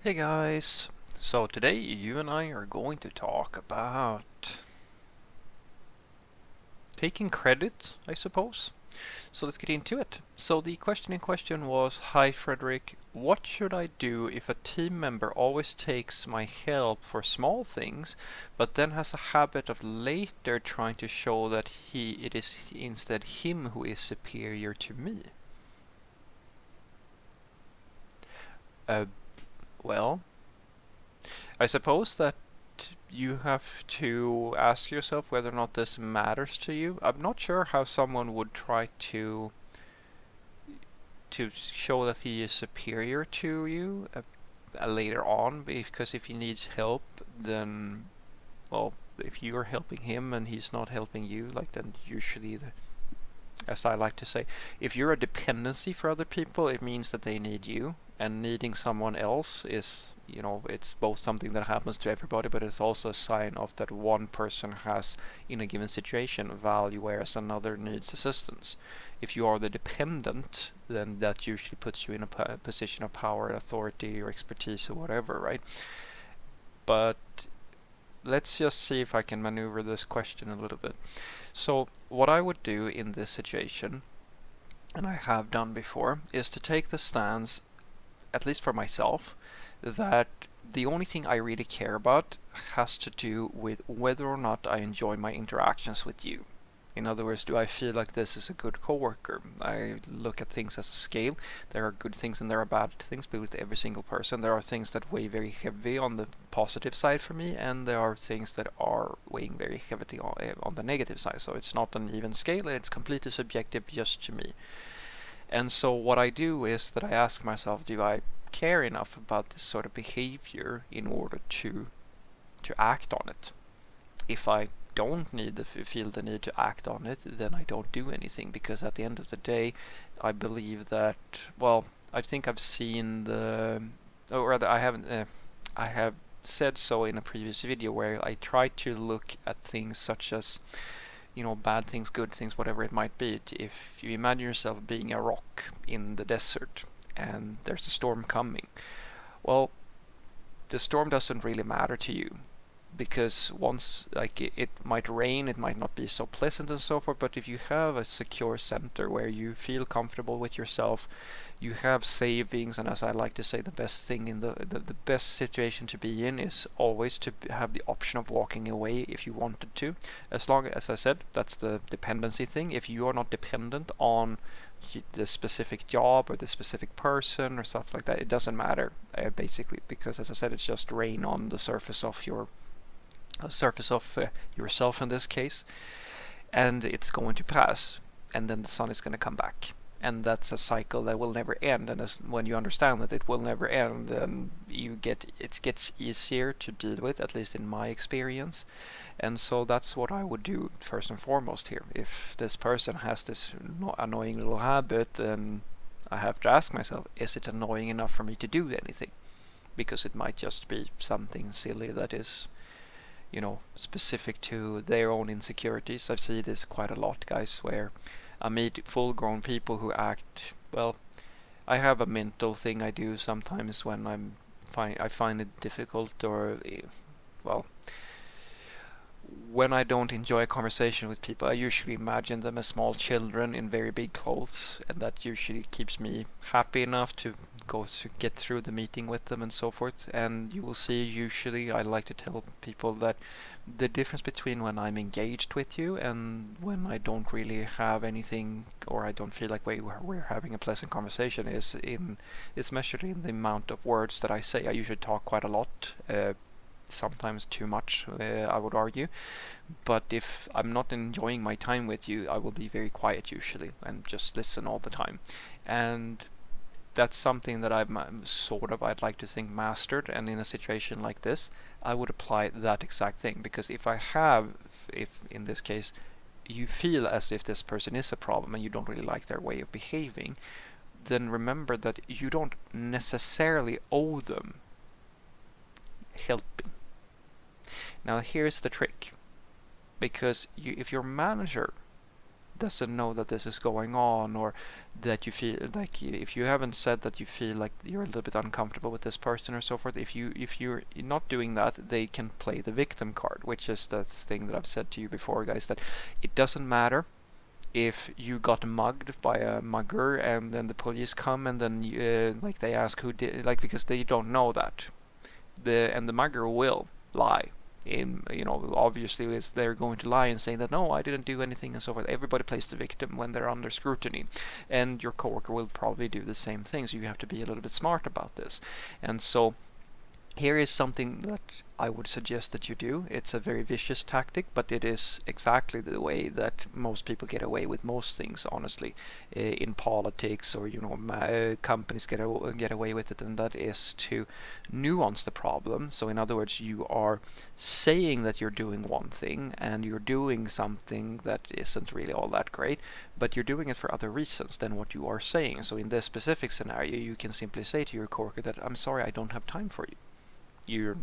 Hey guys, so today you and I are going to talk about taking credit, I suppose. So let's get into it. So the question in question was, hi Frederick, what should I do if a team member always takes my help for small things, but then has a habit of later trying to show that it is instead him who is superior to me? Uh, well, I suppose that you have to ask yourself whether or not this matters to you. I'm not sure how someone would try to show that he is superior to you later on, because if he needs help, then well, if you're helping him and he's not helping you, like then usually as I like to say, if you're a dependency for other people, it means that they need you. And needing someone else is, it's both something that happens to everybody, but it's also a sign of that one person has, in a given situation, value, whereas another needs assistance. If you are the dependent, then that usually puts you in a position of power, authority, or expertise, or whatever, right? But let's just see if I can maneuver this question a little bit. So, what I would do in this situation, and I have done before, is to take the stance, at least for myself, that the only thing I really care about has to do with whether or not I enjoy my interactions with you. In other words, do I feel like this is a good coworker? I look at things as a scale. There are good things and there are bad things, but with every single person, there are things that weigh very heavy on the positive side for me, and there are things that are weighing very heavily on the negative side. So it's not an even scale, it's completely subjective just to me. And so what I do is that I ask myself, do I care enough about this sort of behavior in order to act on it? If I don't feel the need to act on it, then I don't do anything, because at the end of the day, I believe that, well, I think I've seen or rather I haven't, I have said so in a previous video where I try to look at things such as, bad things, good things, whatever it might be. If you imagine yourself being a rock in the desert and there's a storm coming, well, the storm doesn't really matter to you, because once, like, it might rain, it might not be so pleasant and so forth, but if you have a secure center where you feel comfortable with yourself, you have savings, and as I like to say, the best thing in the best situation to be in is always to have the option of walking away if you wanted to, as long as I said, that's the dependency thing. If you are not dependent on the specific job or the specific person or stuff like that, it doesn't matter, basically, because as I said, it's just rain on the surface of yourself in this case, and it's going to pass, and then the sun is going to come back, and that's a cycle that will never end. And when you understand that it will never end, then it gets easier to deal with, at least in my experience. And so that's what I would do first and foremost here. If this person has this annoying little habit, then I have to ask myself, is it annoying enough for me to do anything? Because it might just be something silly that is, specific to their own insecurities. I've seen this quite a lot, guys, where I meet full-grown people who act, well, I have a mental thing I do sometimes when I find it difficult, or well, when I don't enjoy a conversation with people, I usually imagine them as small children in very big clothes, and that usually keeps me happy enough to get through the meeting with them and so forth. And you will see, usually I like to tell people that the difference between when I'm engaged with you and when I don't really have anything, or I don't feel like we're having a pleasant conversation, is measured in the amount of words that I say. I usually talk quite a lot. Sometimes too much, I would argue. But if I'm not enjoying my time with you, I will be very quiet usually and just listen all the time. And that's something that I'd like to think mastered. And in a situation like this, I would apply that exact thing. Because if in this case, you feel as if this person is a problem and you don't really like their way of behaving, then remember that you don't necessarily owe them helping. Now here's the trick. Because if your manager doesn't know that this is going on, or that you feel like if you haven't said that you feel like you're a little bit uncomfortable with this person or so forth, if you're not doing that, they can play the victim card, which is the thing that I've said to you before, guys, that it doesn't matter if you got mugged by a mugger and then the police come and then like they ask who did, like, because they don't know that, the mugger will lie. Obviously is they're going to lie and say that no, I didn't do anything and so forth. Everybody plays the victim when they're under scrutiny, and your coworker will probably do the same thing. So you have to be a little bit smart about this. And so here is something that I would suggest that you do. It's a very vicious tactic, but it is exactly the way that most people get away with most things, honestly, in politics, or companies get away with it, and that is to nuance the problem. So in other words, you are saying that you're doing one thing and you're doing something that isn't really all that great, but you're doing it for other reasons than what you are saying. So in this specific scenario, you can simply say to your coworker that I'm sorry, I don't have time for you. You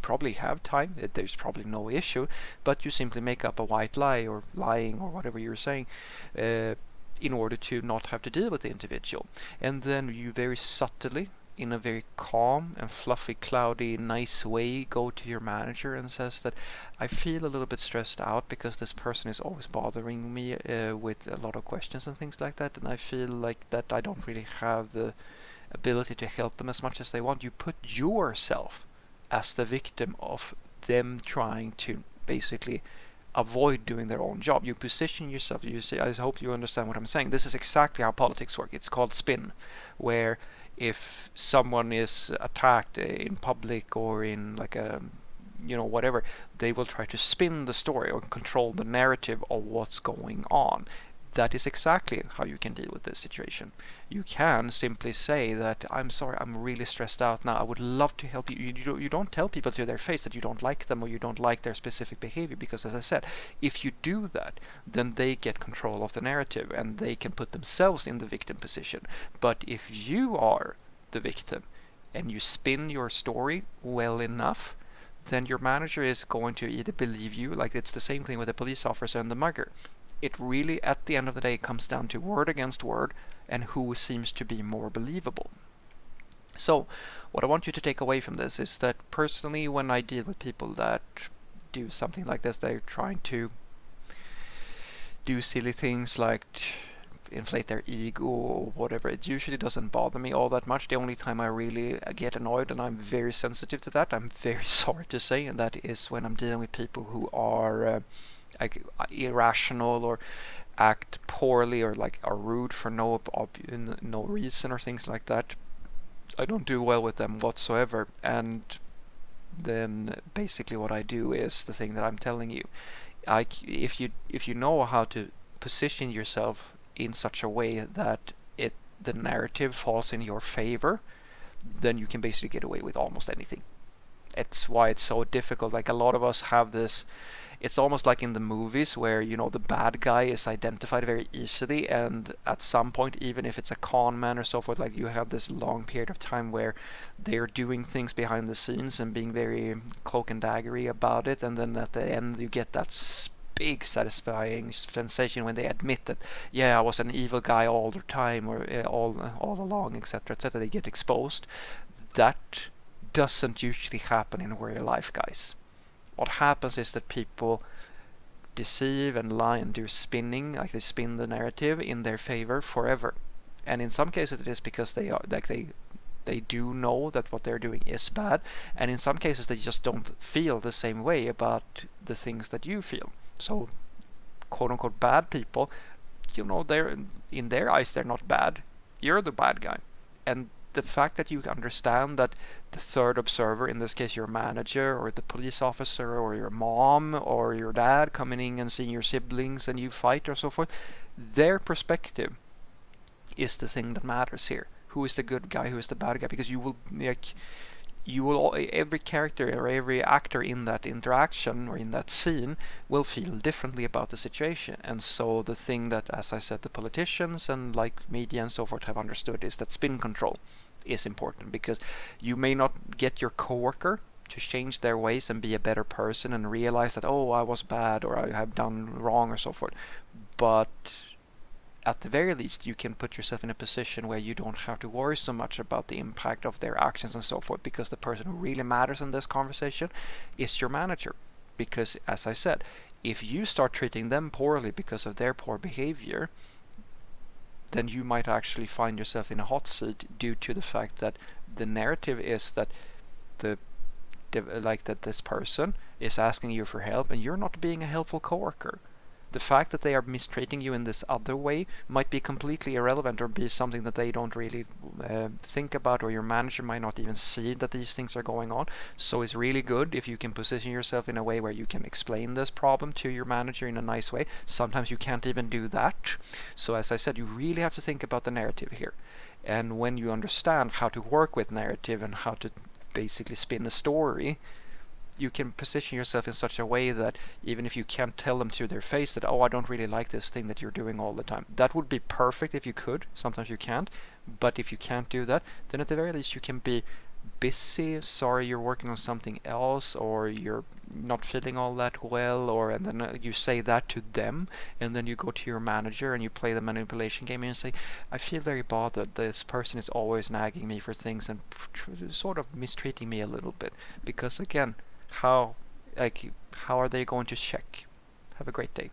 probably have time, there's probably no issue, but you simply make up a white lie or lying or whatever you're saying in order to not have to deal with the individual. And then you very subtly, in a very calm and fluffy, cloudy, nice way, go to your manager and says that I feel a little bit stressed out because this person is always bothering me with a lot of questions and things like that, and I feel like that I don't really have the ability to help them as much as they want. You put yourself as the victim of them trying to basically avoid doing their own job. You position yourself. You say, I hope you understand what I'm saying. This is exactly how politics work. It's called spin, where if someone is attacked in public or in like a whatever, they will try to spin the story or control the narrative of what's going on. That is exactly how you can deal with this situation. You can simply say that I'm sorry, I'm really stressed out now, I would love to help you. You don't tell people to their face that you don't like them or you don't like their specific behavior, because as I said, if you do that, then they get control of the narrative and they can put themselves in the victim position. But if you are the victim and you spin your story well enough, then your manager is going to either believe you, like it's the same thing with the police officer and the mugger. It really, at the end of the day, comes down to word against word and who seems to be more believable. So, what I want you to take away from this is that personally, when I deal with people that do something like this, they're trying to do silly things like inflate their ego or whatever, it usually doesn't bother me all that much. The only time I really get annoyed, and I'm very sensitive to that, I'm very sorry to say, and that is when I'm dealing with people who are irrational or act poorly or like are rude for no reason or things like that. I don't do well with them whatsoever. And then basically what I do is the thing that I'm telling you. If you know how to position yourself in such a way that the narrative falls in your favor, then you can basically get away with almost anything. It's why it's so difficult. Like a lot of us have this, it's almost like in the movies where the bad guy is identified very easily, and at some point, even if it's a con man or so forth, like you have this long period of time where they're doing things behind the scenes and being very cloak and daggery about it, and then at the end you get that big satisfying sensation when they admit that, yeah, I was an evil guy all the time, or all along, etc., etc. They get exposed. That doesn't usually happen in real life, guys. What happens is that people deceive and lie and do spinning, like they spin the narrative in their favor forever. And in some cases it is because they are like they do know that what they're doing is bad, and in some cases they just don't feel the same way about the things that you feel. So quote unquote bad people, they're in their eyes they're not bad. You're the bad guy. And the fact that you understand that the third observer, in this case your manager or the police officer or your mom or your dad coming in and seeing your siblings and you fight or so forth, their perspective is the thing that matters here. Who is the good guy, who is the bad guy? Because every character or every actor in that interaction or in that scene will feel differently about the situation. And so the thing that, as I said, the politicians and like media and so forth have understood is that spin control is important, because you may not get your coworker to change their ways and be a better person and realize that, oh, I was bad or I have done wrong or so forth, but at the very least, you can put yourself in a position where you don't have to worry so much about the impact of their actions and so forth, because the person who really matters in this conversation is your manager. Because, as I said, if you start treating them poorly because of their poor behavior, then you might actually find yourself in a hot seat due to the fact that the narrative is that the that this person is asking you for help and you're not being a helpful coworker. The fact that they are mistreating you in this other way might be completely irrelevant or be something that they don't really think about, or your manager might not even see that these things are going on. So it's really good if you can position yourself in a way where you can explain this problem to your manager in a nice way. Sometimes you can't even do that. So as I said, you really have to think about the narrative here. And when you understand how to work with narrative and how to basically spin a story, you can position yourself in such a way that even if you can't tell them to their face that, oh, I don't really like this thing that you're doing all the time. That would be perfect if you could. Sometimes you can't. But if you can't do that, then at the very least you can be busy, sorry you're working on something else, or you're not feeling all that well, or and then you say that to them, and then you go to your manager and you play the manipulation game and you say, I feel very bothered. This person is always nagging me for things and sort of mistreating me a little bit. Because again, how how are they going to check? Have a great day.